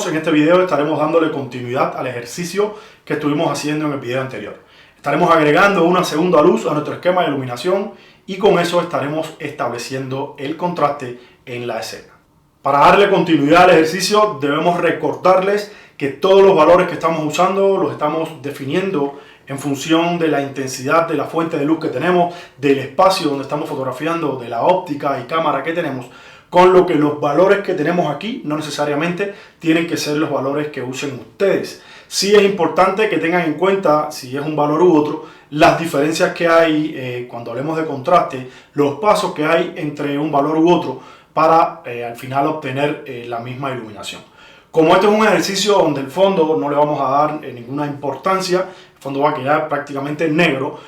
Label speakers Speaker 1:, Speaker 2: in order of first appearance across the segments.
Speaker 1: 2, en este video estaremos dándole continuidad al ejercicio que estuvimos haciendo en el video anterior. Estaremos agregando una segunda luz a nuestro esquema de iluminación y con eso estaremos estableciendo el contraste en la escena. Para darle continuidad al ejercicio debemos recordarles que todos los valores que estamos usando los estamos definiendo en función de la intensidad de la fuente de luz que tenemos, del espacio donde estamos fotografiando, de la óptica y cámara que tenemos, con lo que los valores que tenemos aquí no necesariamente tienen que ser los valores que usen ustedes. Sí es importante que tengan en cuenta, si es un valor u otro, las diferencias que hay cuando hablemos de contraste, los pasos que hay entre un valor u otro para al final obtener la misma iluminación. Como este es un ejercicio donde el fondo no le vamos a dar ninguna importancia, el fondo va a quedar prácticamente negro,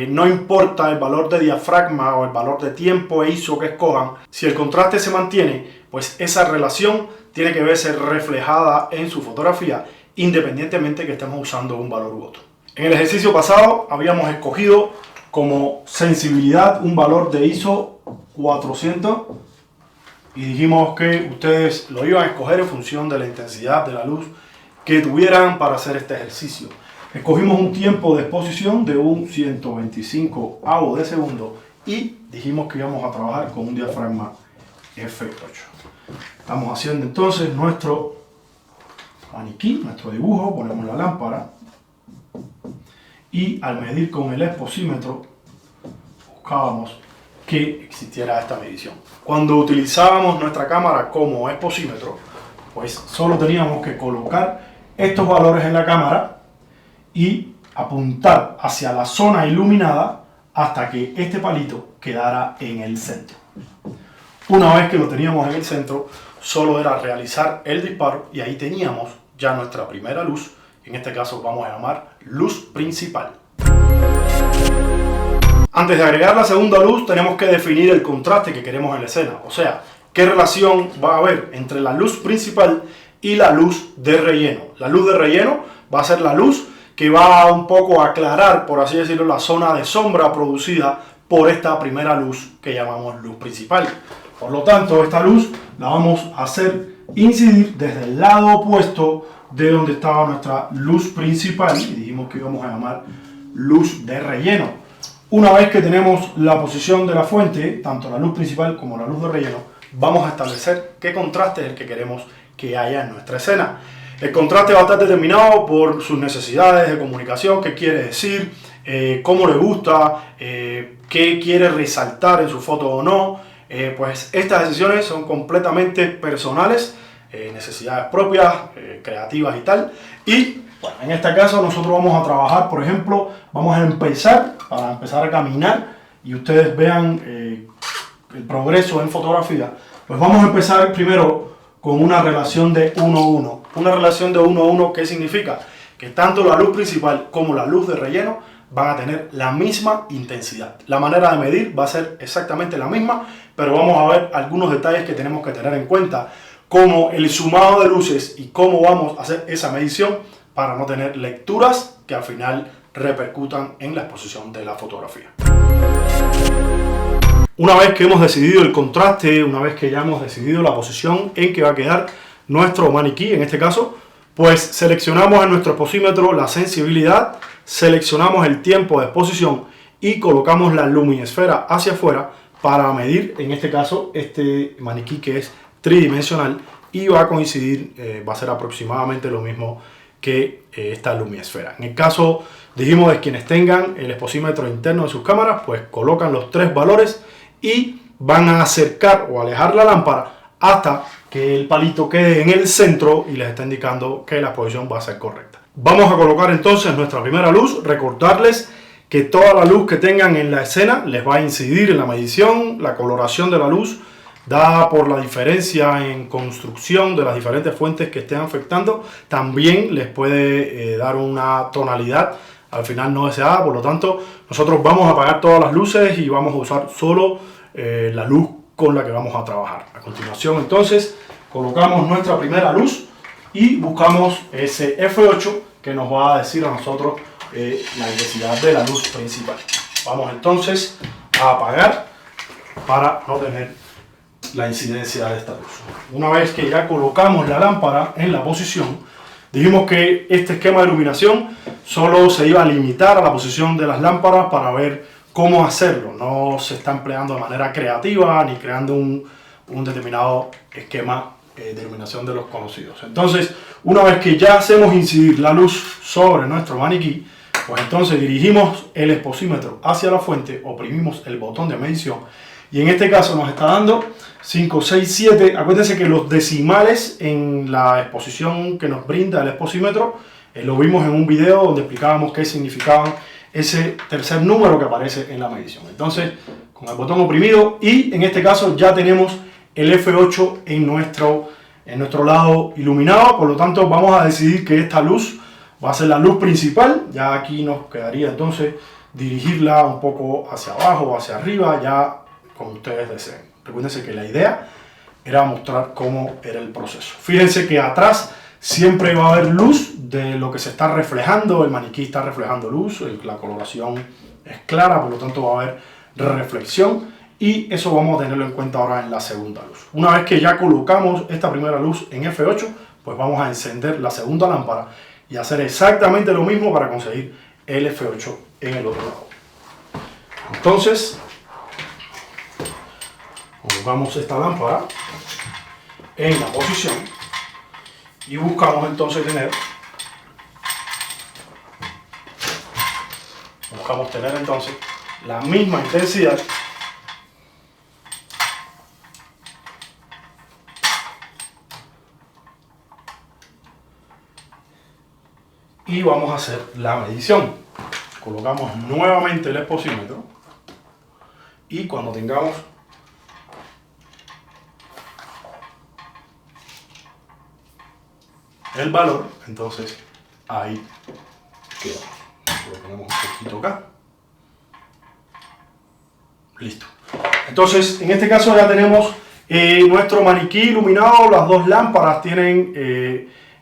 Speaker 1: no importa el valor de diafragma o el valor de tiempo e ISO que escojan, si el contraste se mantiene, pues esa relación tiene que verse reflejada en su fotografía, independientemente que estemos usando un valor u otro. En el ejercicio pasado habíamos escogido como sensibilidad un valor de ISO 400 y dijimos que ustedes lo iban a escoger en función de la intensidad de la luz que tuvieran para hacer este ejercicio. Escogimos un tiempo de exposición de un 125avo de segundo y dijimos que íbamos a trabajar con un diafragma f8. Estamos haciendo entonces nuestro maniquí, nuestro dibujo, ponemos la lámpara y al medir con el exposímetro buscábamos que existiera esta medición. Cuando utilizábamos nuestra cámara como exposímetro, pues solo teníamos que colocar estos valores en la cámara y apuntar hacia la zona iluminada hasta que este palito quedara en el centro. Una vez que lo teníamos en el centro, solo era realizar el disparo y ahí teníamos ya nuestra primera luz. En este caso vamos a llamar luz principal. Antes de agregar la segunda luz tenemos que definir el contraste que queremos en la escena, o sea, qué relación va a haber entre la luz principal y la luz de relleno. La luz de relleno va a ser la luz que va un poco a aclarar, por así decirlo, la zona de sombra producida por esta primera luz que llamamos luz principal. Por lo tanto, esta luz la vamos a hacer incidir desde el lado opuesto de donde estaba nuestra luz principal y dijimos que íbamos a llamar luz de relleno. Una vez que tenemos la posición de la fuente, tanto la luz principal como la luz de relleno, vamos a establecer qué contraste es el que queremos que haya en nuestra escena. El contraste va a estar determinado por sus necesidades de comunicación, qué quiere decir, cómo le gusta, qué quiere resaltar en su foto o no. Pues estas decisiones son completamente personales, necesidades propias, creativas y tal. Y bueno, en este caso nosotros vamos a trabajar, por ejemplo, vamos a empezar a caminar y ustedes vean el progreso en fotografía. Pues vamos a empezar primero con una relación de 1:1. Una relación de 1:1, ¿qué significa? Que tanto la luz principal como la luz de relleno van a tener la misma intensidad. La manera de medir va a ser exactamente la misma, pero vamos a ver algunos detalles que tenemos que tener en cuenta, como el sumado de luces y cómo vamos a hacer esa medición para no tener lecturas que al final repercutan en la exposición de la fotografía. Una vez que hemos decidido el contraste, una vez que ya hemos decidido la posición en que va a quedar nuestro maniquí, en este caso, pues seleccionamos en nuestro exposímetro la sensibilidad, seleccionamos el tiempo de exposición y colocamos la luminisfera hacia afuera para medir, en este caso, este maniquí que es tridimensional y va a coincidir, va a ser aproximadamente lo mismo que esta luminisfera. En el caso, dijimos, de quienes tengan el exposímetro interno de sus cámaras, pues colocan los tres valores y van a acercar o alejar la lámpara hasta que el palito quede en el centro y les está indicando que la posición va a ser correcta. Vamos a colocar entonces nuestra primera luz, recordarles que toda la luz que tengan en la escena les va a incidir en la medición, la coloración de la luz, dada por la diferencia en construcción de las diferentes fuentes que estén afectando, también les puede dar una tonalidad al final no deseada. Por lo tanto, nosotros vamos a apagar todas las luces y vamos a usar solo la luz con la que vamos a trabajar. A continuación, entonces, colocamos nuestra primera luz y buscamos ese F8 que nos va a decir a nosotros la intensidad de la luz principal. Vamos entonces a apagar para no tener es la incidencia de esta luz. Una vez que ya colocamos la lámpara en la posición, dijimos que este esquema de iluminación solo se iba a limitar a la posición de las lámparas para ver cómo hacerlo. No se está empleando de manera creativa ni creando un determinado esquema de iluminación de los conocidos. Entonces, una vez que ya hacemos incidir la luz sobre nuestro maniquí, pues entonces dirigimos el exposímetro hacia la fuente, oprimimos el botón de medición y en este caso nos está dando 5, 6, 7. Acuérdense que los decimales en la exposición que nos brinda el exposímetro lo vimos en un video donde explicábamos qué significaban ese tercer número que aparece en la medición. Entonces, con el botón oprimido y en este caso ya tenemos el F8 en nuestro lado iluminado, por lo tanto vamos a decidir que esta luz va a ser la luz principal. Ya aquí nos quedaría entonces dirigirla un poco hacia abajo o hacia arriba, ya como ustedes deseen. Recuérdense que la idea era mostrar cómo era el proceso. Fíjense que atrás siempre va a haber luz de lo que se está reflejando, el maniquí está reflejando luz, la coloración es clara, por lo tanto va a haber reflexión y eso vamos a tenerlo en cuenta ahora en la segunda luz. Una vez que ya colocamos esta primera luz en F8, pues vamos a encender la segunda lámpara y hacer exactamente lo mismo para conseguir el F8 en el otro lado. Entonces, colocamos esta lámpara en la posición y buscamos entonces tener la misma intensidad y vamos a hacer la medición. Colocamos nuevamente el exposímetro y cuando tengamos el valor, entonces ahí queda. Lo ponemos un poquito acá. Listo. Entonces, en este caso ya tenemos nuestro maniquí iluminado. Las dos lámparas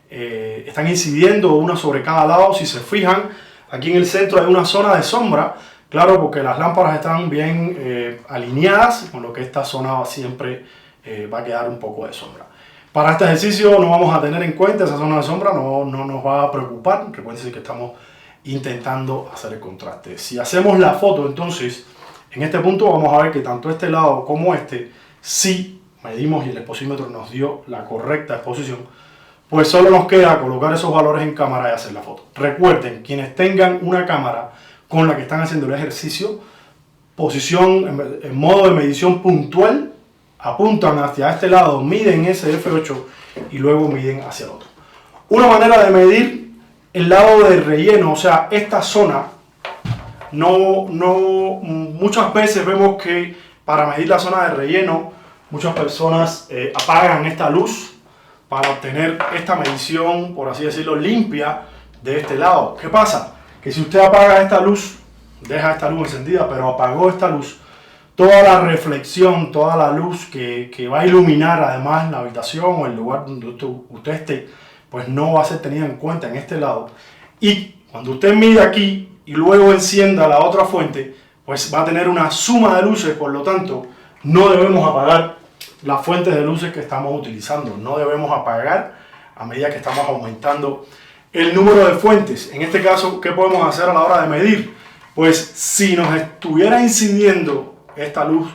Speaker 1: están incidiendo una sobre cada lado. Si se fijan, aquí en el centro hay una zona de sombra. Claro, porque las lámparas están bien alineadas, con lo que esta zona siempre va a quedar un poco de sombra. Para este ejercicio no vamos a tener en cuenta esa zona de sombra, no nos va a preocupar. Recuerden que estamos intentando hacer el contraste. Si hacemos la foto, entonces, en este punto vamos a ver que tanto este lado como este, si medimos y el exposímetro nos dio la correcta exposición, pues solo nos queda colocar esos valores en cámara y hacer la foto. Recuerden, quienes tengan una cámara con la que están haciendo el ejercicio, posición en modo de medición puntual, apuntan hacia este lado, miden ese F8 y luego miden hacia el otro. Una manera de medir el lado de relleno, o sea, esta zona, muchas veces vemos que para medir la zona de relleno, muchas personas apagan esta luz para obtener esta medición, por así decirlo, limpia de este lado. ¿Qué pasa? Que si usted apaga esta luz, deja esta luz encendida, pero apagó esta luz, toda la reflexión, toda la luz que va a iluminar además la habitación o el lugar donde usted esté, pues no va a ser tenida en cuenta en este lado. Y cuando usted mide aquí y luego encienda la otra fuente, pues va a tener una suma de luces, por lo tanto, no debemos apagar las fuentes de luces que estamos utilizando. No debemos apagar a medida que estamos aumentando el número de fuentes. En este caso, ¿qué podemos hacer a la hora de medir? Pues si nos estuviera incidiendo esta luz,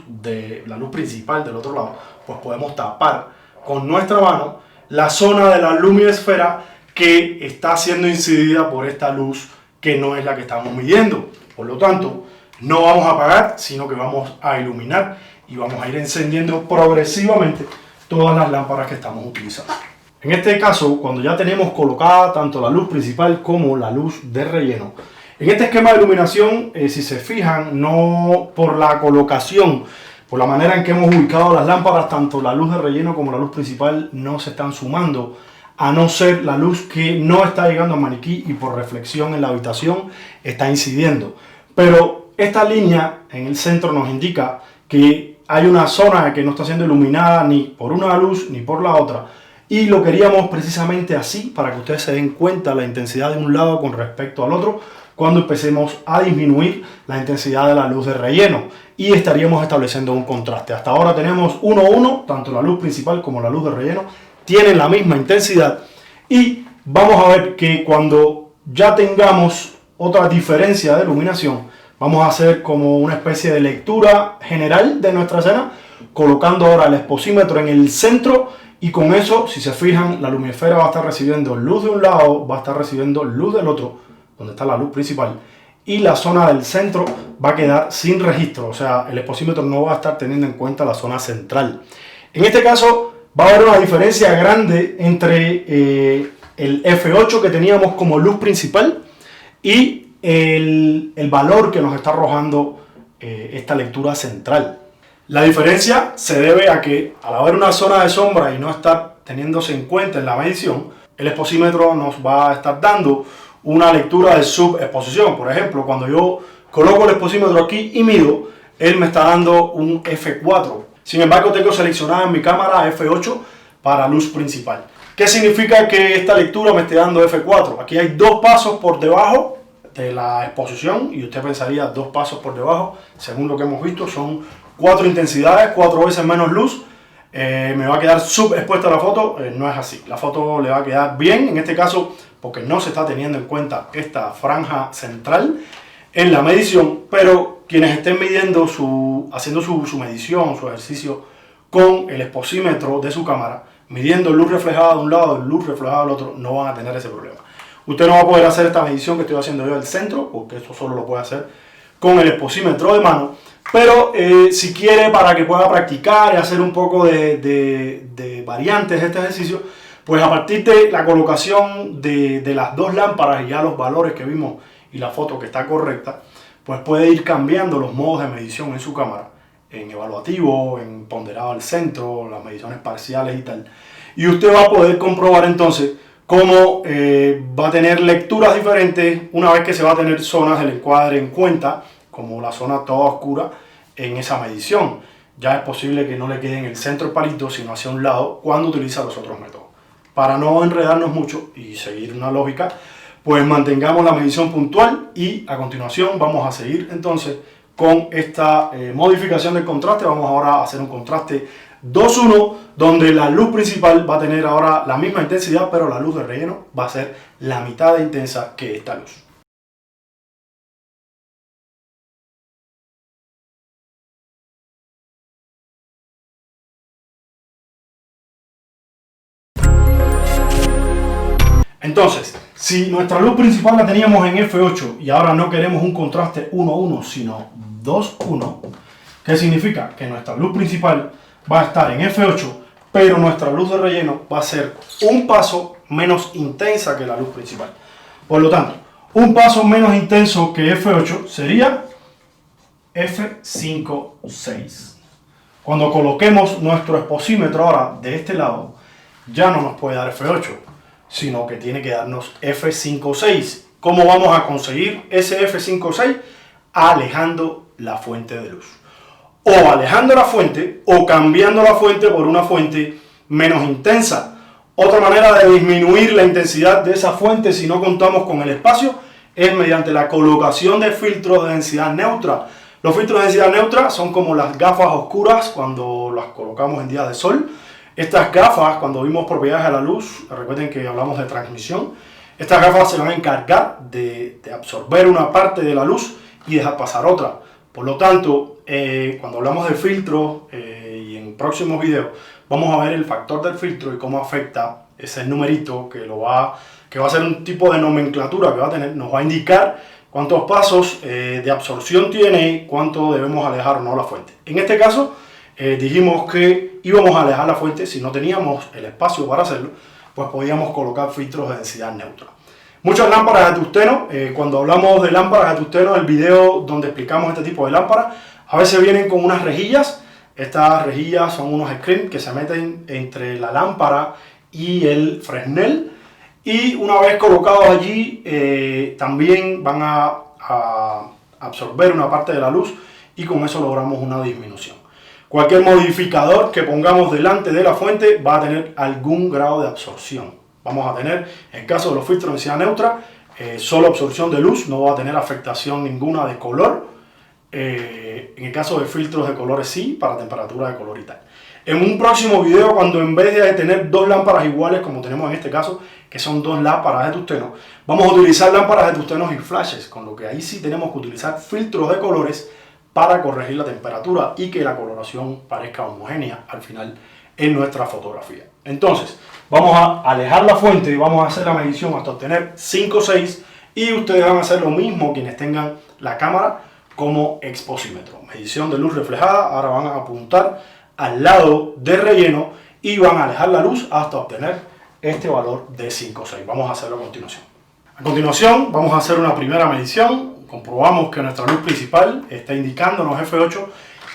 Speaker 1: la luz principal del otro lado, pues podemos tapar con nuestra mano la zona de la luminosfera que está siendo incidida por esta luz que no es la que estamos midiendo. Por lo tanto, no vamos a apagar, sino que vamos a iluminar y vamos a ir encendiendo progresivamente todas las lámparas que estamos utilizando. En este caso, cuando ya tenemos colocada tanto la luz principal como la luz de relleno, en este esquema de iluminación, si se fijan, no por la colocación, por la manera en que hemos ubicado las lámparas, tanto la luz de relleno como la luz principal no se están sumando, a no ser la luz que no está llegando al maniquí y por reflexión en la habitación está incidiendo. Pero esta línea en el centro nos indica que hay una zona que no está siendo iluminada ni por una luz ni por la otra. Y lo queríamos precisamente así, para que ustedes se den cuenta la intensidad de un lado con respecto al otro, cuando empecemos a disminuir la intensidad de la luz de relleno. y estaríamos estableciendo un contraste. Hasta ahora tenemos 1:1, tanto la luz principal como la luz de relleno tienen la misma intensidad, y vamos a ver que cuando ya tengamos otra diferencia de iluminación, vamos a hacer como una especie de lectura general de nuestra escena, colocando ahora el exposímetro en el centro, y con eso, si se fijan, la luminosfera va a estar recibiendo luz de un lado, va a estar recibiendo luz del otro, donde está la luz principal, y la zona del centro va a quedar sin registro, o sea, el exposímetro no va a estar teniendo en cuenta la zona central. En este caso va a haber una diferencia grande entre el F8 que teníamos como luz principal y el valor que nos está arrojando esta lectura central. La diferencia se debe a que al haber una zona de sombra y no estar teniéndose en cuenta en la medición, el exposímetro nos va a estar dando una lectura de subexposición. Por ejemplo, cuando yo coloco el exposímetro aquí y mido, él me está dando un F4. Sin embargo, tengo seleccionada en mi cámara F8 para luz principal. ¿Qué significa que esta lectura me esté dando F4? Aquí hay 2 pasos por debajo de la exposición, y usted pensaría 2 pasos por debajo. Según lo que hemos visto, son 4 intensidades, 4 veces menos luz. Me va a quedar subexpuesta la foto. No es así. La foto le va a quedar bien, en este caso, porque no se está teniendo en cuenta esta franja central en la medición, pero quienes estén midiendo haciendo su medición, su ejercicio con el exposímetro de su cámara, midiendo luz reflejada de un lado y luz reflejada del otro, no van a tener ese problema. Usted no va a poder hacer esta medición que estoy haciendo yo del centro, porque eso solo lo puede hacer con el exposímetro de mano, pero si quiere, para que pueda practicar y hacer un poco de variantes de este ejercicio, pues a partir de la colocación de las 2 lámparas y ya los valores que vimos y la foto que está correcta, pues puede ir cambiando los modos de medición en su cámara, en evaluativo, en ponderado al centro, las mediciones parciales y tal. Y usted va a poder comprobar entonces cómo va a tener lecturas diferentes una vez que se va a tener zonas del encuadre en cuenta, como la zona toda oscura en esa medición. Ya es posible que no le quede en el centro el palito, sino hacia un lado cuando utiliza los otros métodos. Para no enredarnos mucho y seguir una lógica, pues mantengamos la medición puntual, y a continuación vamos a seguir entonces con esta modificación del contraste. Vamos ahora a hacer un contraste 2:1, donde la luz principal va a tener ahora la misma intensidad, pero la luz de relleno va a ser la mitad de intensa que esta luz. Entonces, si nuestra luz principal la teníamos en F8 y ahora no queremos un contraste 1:1, sino 2:1, ¿qué significa? Que nuestra luz principal va a estar en F8, pero nuestra luz de relleno va a ser un paso menos intensa que la luz principal. Por lo tanto, un paso menos intenso que F8 sería F5.6. Cuando coloquemos nuestro exposímetro ahora de este lado, ya no nos puede dar F8, sino que tiene que darnos F5.6. ¿Cómo vamos a conseguir ese F5.6? Alejando la fuente de luz. O alejando la fuente, o cambiando la fuente por una fuente menos intensa. Otra manera de disminuir la intensidad de esa fuente, si no contamos con el espacio, es mediante la colocación de filtros de densidad neutra. Los filtros de densidad neutra son como las gafas oscuras cuando las colocamos en días de sol. Estas gafas, cuando vimos propiedades de la luz, recuerden que hablamos de transmisión, estas gafas se van a encargar de absorber una parte de la luz y dejar pasar otra. Por lo tanto, cuando hablamos de filtro y en próximos videos, vamos a ver el factor del filtro y cómo afecta ese numerito que va a ser un tipo de nomenclatura que va a tener, nos va a indicar cuántos pasos de absorción tiene y cuánto debemos alejar o no la fuente. En este caso, dijimos que íbamos a alejar la fuente. Si no teníamos el espacio para hacerlo, pues podíamos colocar filtros de densidad neutra. Muchas lámparas de tungsteno, cuando hablamos de lámparas de tungsteno, el video donde explicamos este tipo de lámparas, a veces vienen con unas rejillas. Estas rejillas son unos screens que se meten entre la lámpara y el Fresnel, y una vez colocados allí también van a absorber una parte de la luz, y con eso logramos una disminución. Cualquier modificador que pongamos delante de la fuente va a tener algún grado de absorción. Vamos a tener, en el caso de los filtros de densidad neutra, solo absorción de luz, no va a tener afectación ninguna de color. en el caso de filtros de colores sí, para temperatura de color y tal. En un próximo video, cuando en vez de tener dos lámparas iguales, como tenemos en este caso, que son dos lámparas de tungsteno, vamos a utilizar lámparas de tungsteno y flashes, con lo que ahí sí tenemos que utilizar filtros de colores para corregir la temperatura y que la coloración parezca homogénea al final en nuestra fotografía. Entonces, vamos a alejar la fuente y vamos a hacer la medición hasta obtener 5,6 y ustedes van a hacer lo mismo quienes tengan la cámara como exposímetro. Medición de luz reflejada, ahora van a apuntar al lado de relleno y van a alejar la luz hasta obtener este valor de 5,6. Vamos a hacerlo a continuación. A continuación vamos a hacer una primera medición, comprobamos que nuestra luz principal está indicándonos F8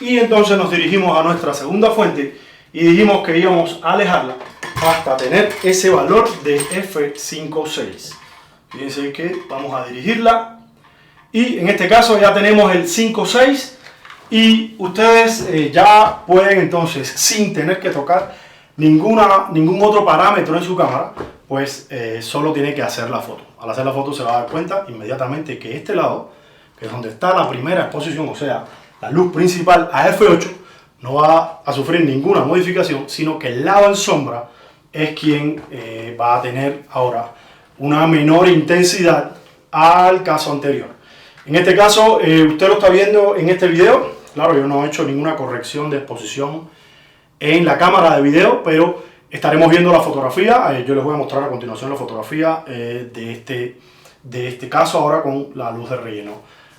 Speaker 1: y entonces nos dirigimos a nuestra segunda fuente y dijimos que íbamos a alejarla hasta tener ese valor de F5,6. Fíjense que vamos a dirigirla y en este caso ya tenemos el 5,6 y ustedes ya pueden entonces, sin tener que tocar ningún otro parámetro en su cámara, pues solo tiene que hacer la foto. Al hacer la foto se va a dar cuenta inmediatamente que este lado, que es donde está la primera exposición, o sea, la luz principal a F8, no va a sufrir ninguna modificación, sino que el lado en sombra es quien va a tener ahora una menor intensidad al caso anterior. En este caso, usted lo está viendo en este video. Claro, yo no he hecho ninguna corrección de exposición en la cámara de video, pero estaremos viendo la fotografía. Yo les voy a mostrar a continuación la fotografía de este caso ahora con la luz de relleno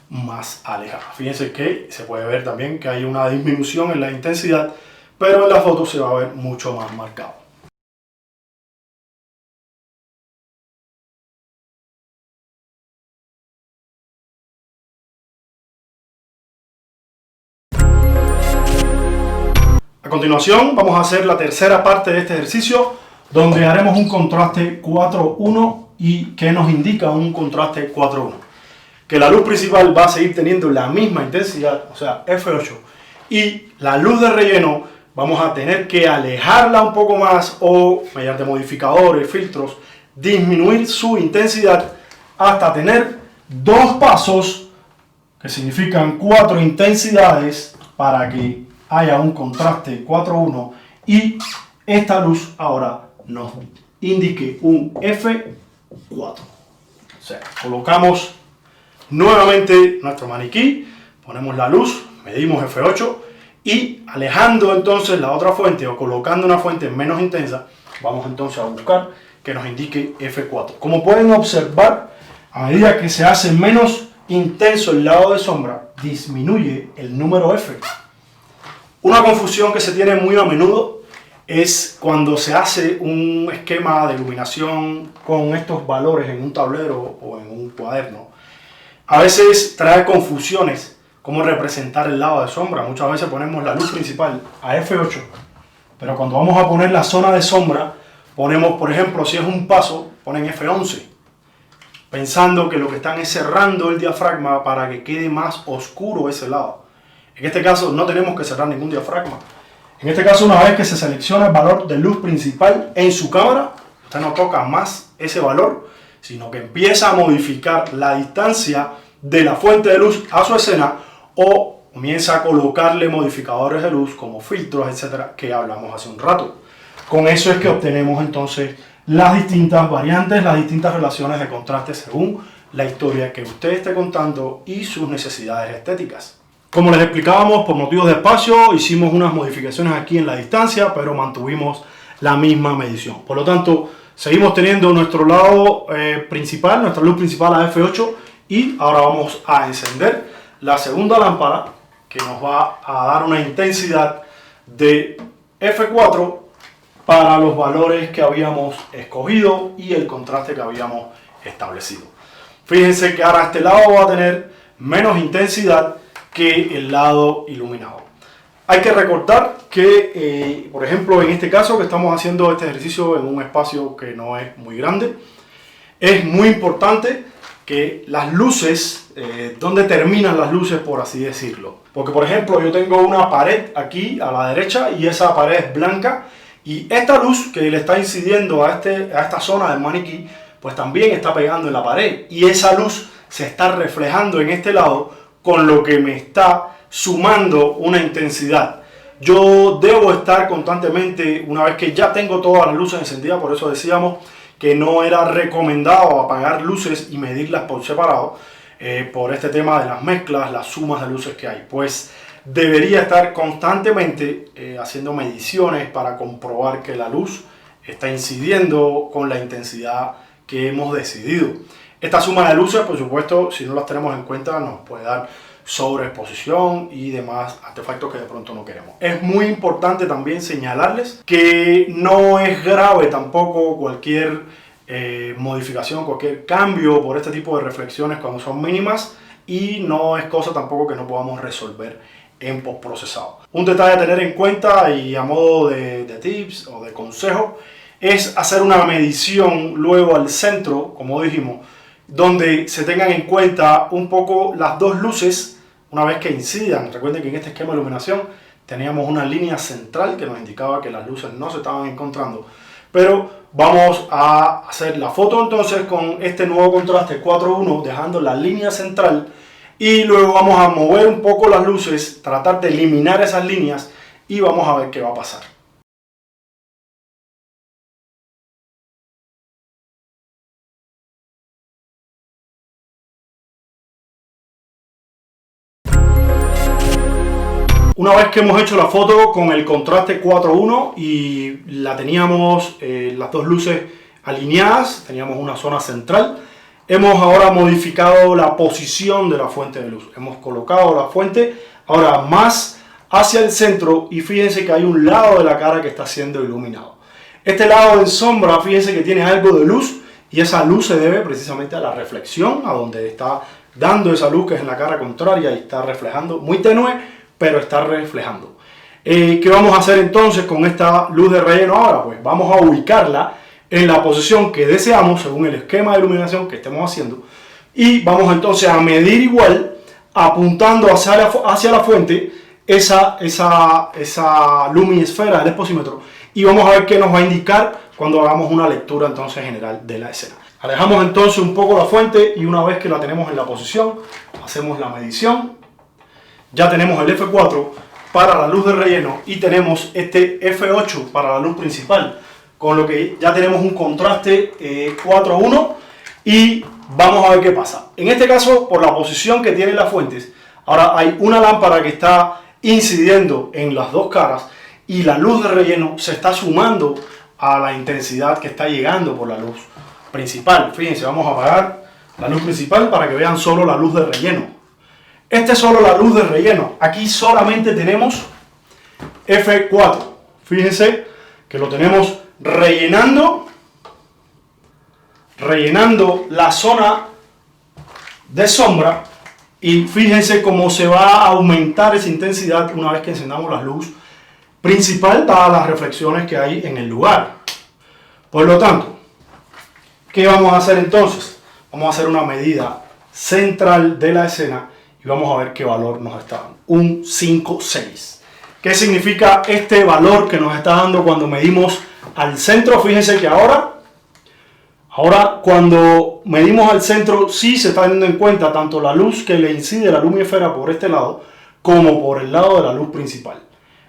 Speaker 1: más alejada. Fíjense que se puede ver también que hay una disminución en la intensidad, pero en la foto se va a ver mucho más marcado. A continuación vamos a hacer la tercera parte de este ejercicio, donde haremos un contraste 4:1 y que nos indica un contraste 4:1. Que la luz principal va a seguir teniendo la misma intensidad, o sea F8, y la luz de relleno vamos a tener que alejarla un poco más o mediante modificadores, filtros, disminuir su intensidad hasta tener dos pasos que significan 4 intensidades para que haya un contraste 4:1 y esta luz ahora nos indique un F4. O sea, colocamos nuevamente nuestro maniquí, ponemos la luz, medimos F8 y alejando entonces la otra fuente o colocando una fuente menos intensa, vamos entonces a buscar que nos indique F4. Como pueden observar, a medida que se hace menos intenso el lado de sombra, disminuye el número F. Una confusión que se tiene muy a menudo es cuando se hace un esquema de iluminación con estos valores en un tablero o en un cuaderno. A veces trae confusiones cómo representar el lado de sombra. Muchas veces ponemos la luz principal a F8, pero cuando vamos a poner la zona de sombra, ponemos, por ejemplo, si es un paso, ponen F11, pensando que lo que están es cerrando el diafragma para que quede más oscuro ese lado. En este caso no tenemos que cerrar ningún diafragma. En este caso, una vez que se selecciona el valor de luz principal en su cámara, usted no toca más ese valor, sino que empieza a modificar la distancia de la fuente de luz a su escena o comienza a colocarle modificadores de luz como filtros, etcétera, que hablamos hace un rato. Con eso es que obtenemos entonces las distintas variantes, las distintas relaciones de contraste según la historia que usted esté contando y sus necesidades estéticas. Como les explicábamos, por motivos de espacio hicimos unas modificaciones aquí en la distancia, pero mantuvimos la misma medición. Por lo tanto, seguimos teniendo nuestro lado principal, nuestra luz principal a F8 y ahora vamos a encender la segunda lámpara que nos va a dar una intensidad de F4 para los valores que habíamos escogido y el contraste que habíamos establecido. Fíjense que ahora este lado va a tener menos intensidad que el lado iluminado. Hay que recordar que, por ejemplo, en este caso que estamos haciendo este ejercicio en un espacio que no es muy grande, es muy importante que las luces, donde terminan las luces, por así decirlo. Porque, por ejemplo, yo tengo una pared aquí a la derecha y esa pared es blanca y esta luz que le está incidiendo a esta zona del maniquí, pues también está pegando en la pared y esa luz se está reflejando en este lado con lo que me está sumando una intensidad. Yo debo estar constantemente, una vez que ya tengo todas las luces encendidas, por eso decíamos que no era recomendado apagar luces y medirlas por separado, por este tema de las mezclas, las sumas de luces que hay. Pues debería estar constantemente haciendo mediciones para comprobar que la luz está incidiendo con la intensidad que hemos decidido. Esta suma de luces, por supuesto, si no las tenemos en cuenta, nos puede dar sobreexposición y demás artefactos que de pronto no queremos. Es muy importante también señalarles que no es grave tampoco cualquier modificación, cualquier cambio por este tipo de reflexiones cuando son mínimas, y no es cosa tampoco que no podamos resolver en postprocesado. Un detalle a tener en cuenta y a modo de tips o de consejo es hacer una medición luego al centro, como dijimos, donde se tengan en cuenta un poco las dos luces una vez que incidan. Recuerden que en este esquema de iluminación teníamos una línea central que nos indicaba que las luces no se estaban encontrando, pero vamos a hacer la foto entonces con este nuevo contraste 4:1, dejando la línea central, y luego vamos a mover un poco las luces, tratar de eliminar esas líneas y vamos a ver qué va a pasar. Una vez que hemos hecho la foto con el contraste 4:1 y la teníamos las dos luces alineadas, teníamos una zona central, hemos ahora modificado la posición de la fuente de luz. Hemos colocado la fuente ahora más hacia el centro y fíjense que hay un lado de la cara que está siendo iluminado. Este lado en sombra, fíjense que tiene algo de luz, y esa luz se debe precisamente a la reflexión, a donde está dando esa luz que es en la cara contraria y está reflejando, muy tenue, pero está reflejando. ¿Qué vamos a hacer entonces con esta luz de relleno ahora? Pues vamos a ubicarla en la posición que deseamos según el esquema de iluminación que estemos haciendo, y vamos entonces a medir igual, apuntando hacia la fuente esa luminisfera del exposímetro, y vamos a ver qué nos va a indicar cuando hagamos una lectura entonces general de la escena. Alejamos entonces un poco la fuente y una vez que la tenemos en la posición, hacemos la medición. Ya tenemos el F4 para la luz de relleno y tenemos este F8 para la luz principal, con lo que ya tenemos un contraste 4:1, y vamos a ver qué pasa. En este caso, por la posición que tienen las fuentes, ahora hay una lámpara que está incidiendo en las dos caras y la luz de relleno se está sumando a la intensidad que está llegando por la luz principal. Fíjense, vamos a apagar la luz principal para que vean solo la luz de relleno. Esta es solo la luz de relleno. Aquí solamente tenemos F4. Fíjense que lo tenemos rellenando la zona de sombra, y fíjense cómo se va a aumentar esa intensidad una vez que encendamos la luz principal dadas las reflexiones que hay en el lugar. Por lo tanto, ¿qué vamos a hacer entonces? Vamos a hacer una medida central de la escena y vamos a ver qué valor nos está dando. Un 5,6. ¿Qué significa este valor que nos está dando cuando medimos al centro? Fíjense que ahora cuando medimos al centro sí se está teniendo en cuenta tanto la luz que le incide la luminisfera por este lado como por el lado de la luz principal.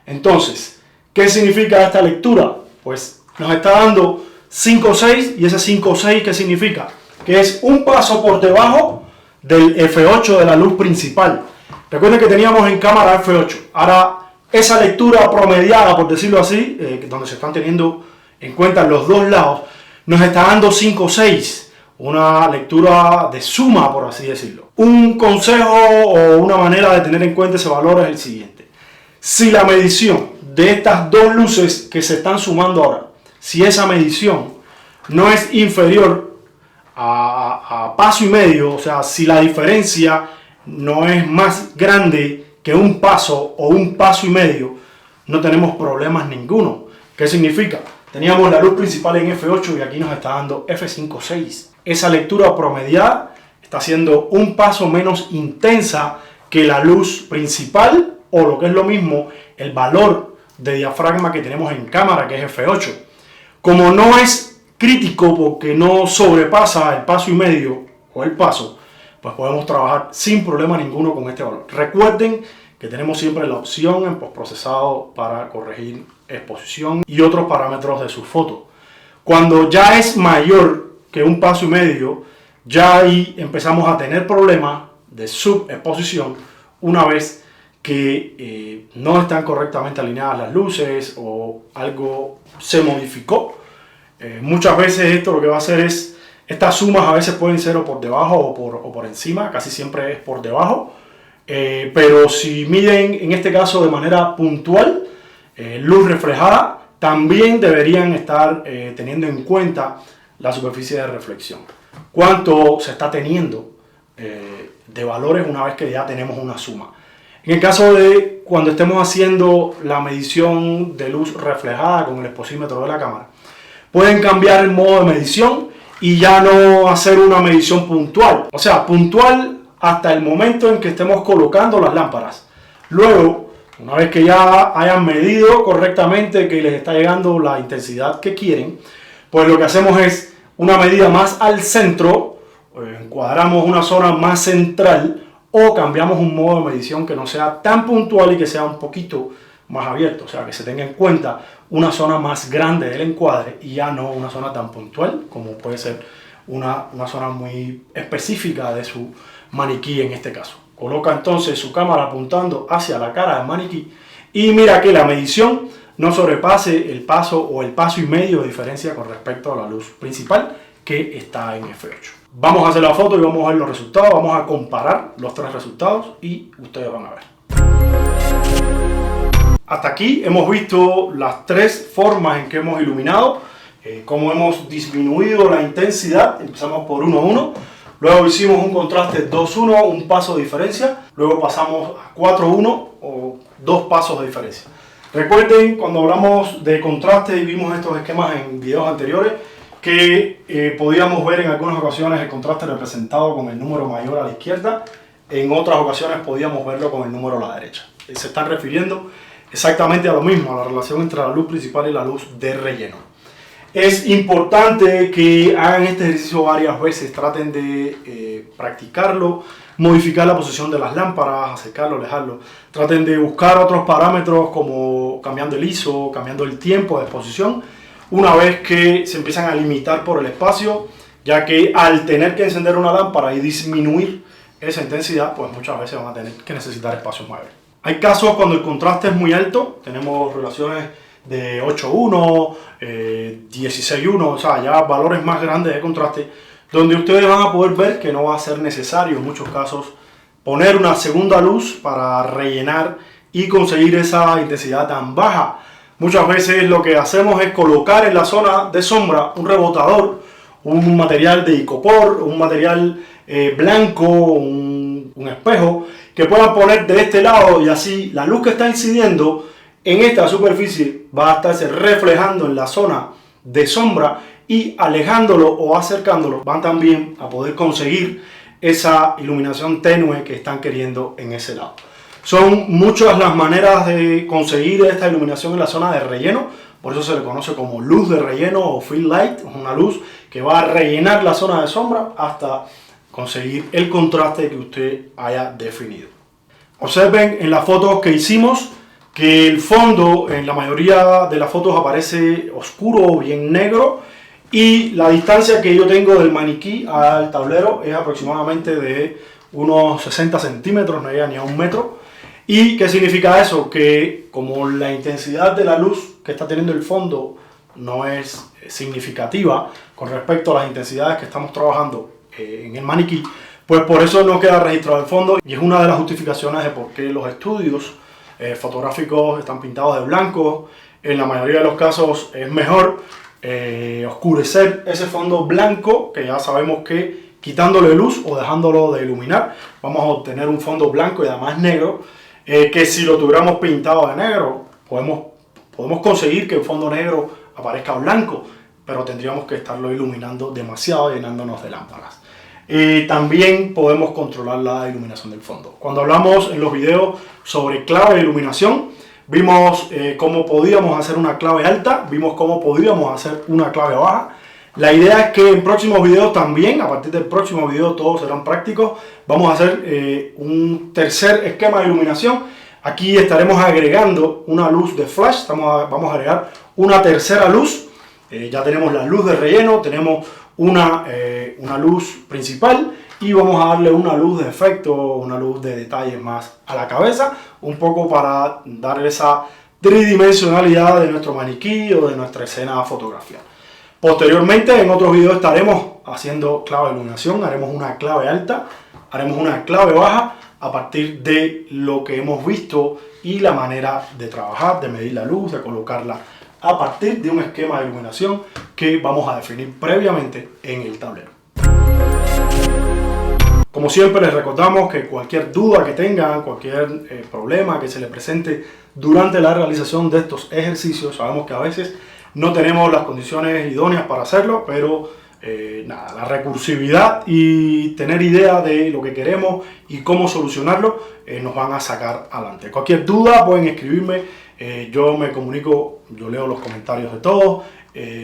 Speaker 1: Entonces, ¿qué significa esta lectura? Pues nos está dando 5,6, y ese 5,6 ¿qué significa? Que es un paso por debajo del F8 de la luz principal. Recuerden que teníamos en cámara F8. Ahora, esa lectura promediada, por decirlo así, donde se están teniendo en cuenta los dos lados, nos está dando 5,6. Una lectura de suma, por así decirlo. Un consejo o una manera de tener en cuenta ese valor es el siguiente. Si la medición de estas dos luces que se están sumando ahora, si esa medición no es inferior a paso y medio, o sea, si la diferencia no es más grande que un paso o un paso y medio, no tenemos problemas ninguno. ¿Qué significa? Teníamos la luz principal en F8 y aquí nos está dando F5,6. Esa lectura promediada está siendo un paso menos intensa que la luz principal, o lo que es lo mismo, el valor de diafragma que tenemos en cámara, que es F8. Como no es crítico porque no sobrepasa el paso y medio o el paso, pues podemos trabajar sin problema ninguno con este valor. Recuerden que tenemos siempre la opción en postprocesado para corregir exposición y otros parámetros de su foto. Cuando ya es mayor que 1,5 pasos, ya ahí empezamos a tener problemas de subexposición una vez que no están correctamente alineadas las luces o algo se modificó. Muchas veces esto lo que va a hacer es, estas sumas a veces pueden ser o por debajo o por encima, casi siempre es por debajo. Pero si miden en este caso de manera puntual, luz reflejada, también deberían estar teniendo en cuenta la superficie de reflexión. Cuánto se está teniendo de valores una vez que ya tenemos una suma. En el caso de cuando estemos haciendo la medición de luz reflejada con el exposímetro de la cámara, pueden cambiar el modo de medición y ya no hacer una medición puntual. O sea, puntual hasta el momento en que estemos colocando las lámparas. Luego, una vez que ya hayan medido correctamente que les está llegando la intensidad que quieren, pues lo que hacemos es una medida más al centro, encuadramos una zona más central o cambiamos un modo de medición que no sea tan puntual y que sea un poquito más abierto, o sea, que se tenga en cuenta una zona más grande del encuadre y ya no una zona tan puntual como puede ser una zona muy específica de su maniquí en este caso. Coloca entonces su cámara apuntando hacia la cara del maniquí y mira que la medición no sobrepase el paso o el paso y medio de diferencia con respecto a la luz principal que está en F8. Vamos a hacer la foto y vamos a ver los resultados, vamos a comparar los tres resultados y ustedes van a ver. Hasta aquí hemos visto las tres formas en que hemos iluminado, cómo hemos disminuido la intensidad. Empezamos por 1:1, luego hicimos un contraste 2:1, un paso de diferencia, luego pasamos a 4:1 o 2 pasos de diferencia. Recuerden, cuando hablamos de contraste y vimos estos esquemas en videos anteriores, que podíamos ver en algunas ocasiones el contraste representado con el número mayor a la izquierda, en otras ocasiones podíamos verlo con el número a la derecha. Se están refiriendo exactamente a lo mismo, a la relación entre la luz principal y la luz de relleno. Es importante que hagan este ejercicio varias veces, traten de practicarlo, modificar la posición de las lámparas, acercarlo, alejarlo. Traten de buscar otros parámetros como cambiando el ISO, cambiando el tiempo de exposición, una vez que se empiezan a limitar por el espacio, ya que al tener que encender una lámpara y disminuir esa intensidad, pues muchas veces van a tener que necesitar espacios mayores. Hay casos cuando el contraste es muy alto, tenemos relaciones de 8:1, 16:1, o sea, ya valores más grandes de contraste, donde ustedes van a poder ver que no va a ser necesario en muchos casos poner una segunda luz para rellenar y conseguir esa intensidad tan baja. Muchas veces lo que hacemos es colocar en la zona de sombra un rebotador, un material de icopor, un material blanco, un espejo, que puedan poner de este lado y así la luz que está incidiendo en esta superficie va a estarse reflejando en la zona de sombra y alejándolo o acercándolo van también a poder conseguir esa iluminación tenue que están queriendo en ese lado. Son muchas las maneras de conseguir esta iluminación en la zona de relleno, por eso se le conoce como luz de relleno o fill light, es una luz que va a rellenar la zona de sombra hasta conseguir el contraste que usted haya definido. Observen en las fotos que hicimos que el fondo en la mayoría de las fotos aparece oscuro o bien negro y la distancia que yo tengo del maniquí al tablero es aproximadamente de unos 60 centímetros, no llega ni a 1 metro. ¿Y qué significa eso? Que como la intensidad de la luz que está teniendo el fondo no es significativa con respecto a las intensidades que estamos trabajando en el maniquí, pues por eso no queda registrado el fondo y es una de las justificaciones de por qué los estudios fotográficos están pintados de blanco. En la mayoría de los casos es mejor oscurecer ese fondo blanco, que ya sabemos que quitándole luz o dejándolo de iluminar vamos a obtener un fondo blanco y además negro, que si lo tuviéramos pintado de negro podemos conseguir que el fondo negro aparezca blanco, pero tendríamos que estarlo iluminando demasiado, llenándonos de lámparas. También podemos controlar la iluminación del fondo. Cuando hablamos en los videos sobre clave de iluminación, vimos cómo podíamos hacer una clave alta, vimos cómo podíamos hacer una clave baja. La idea es que en próximos videos también, a partir del próximo video todos serán prácticos. Vamos a hacer un tercer esquema de iluminación. Aquí estaremos agregando una luz de flash, vamos a agregar una tercera luz. Ya tenemos la luz de relleno, tenemos una luz principal y vamos a darle una luz de efecto, una luz de detalle más a la cabeza, un poco para dar esa tridimensionalidad de nuestro maniquí o de nuestra escena fotográfica. Posteriormente, en otros videos estaremos haciendo clave de iluminación, haremos una clave alta, haremos una clave baja a partir de lo que hemos visto y la manera de trabajar, de medir la luz, de colocarla a partir de un esquema de iluminación que vamos a definir previamente en el tablero. Como siempre les recordamos que cualquier duda que tengan, cualquier problema que se les presente durante la realización de estos ejercicios, sabemos que a veces no tenemos las condiciones idóneas para hacerlo, pero nada, la recursividad y tener idea de lo que queremos y cómo solucionarlo nos van a sacar adelante. Cualquier duda pueden escribirme, yo me comunico, yo leo los comentarios de todos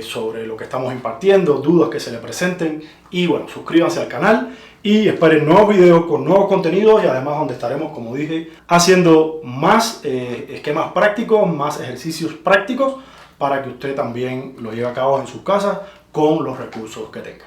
Speaker 1: sobre lo que estamos impartiendo, dudas que se les presenten y bueno, suscríbanse al canal y esperen nuevos videos con nuevos contenidos y además donde estaremos, como dije, haciendo más esquemas prácticos, más ejercicios prácticos para que usted también lo lleve a cabo en sus casas con los recursos que tenga.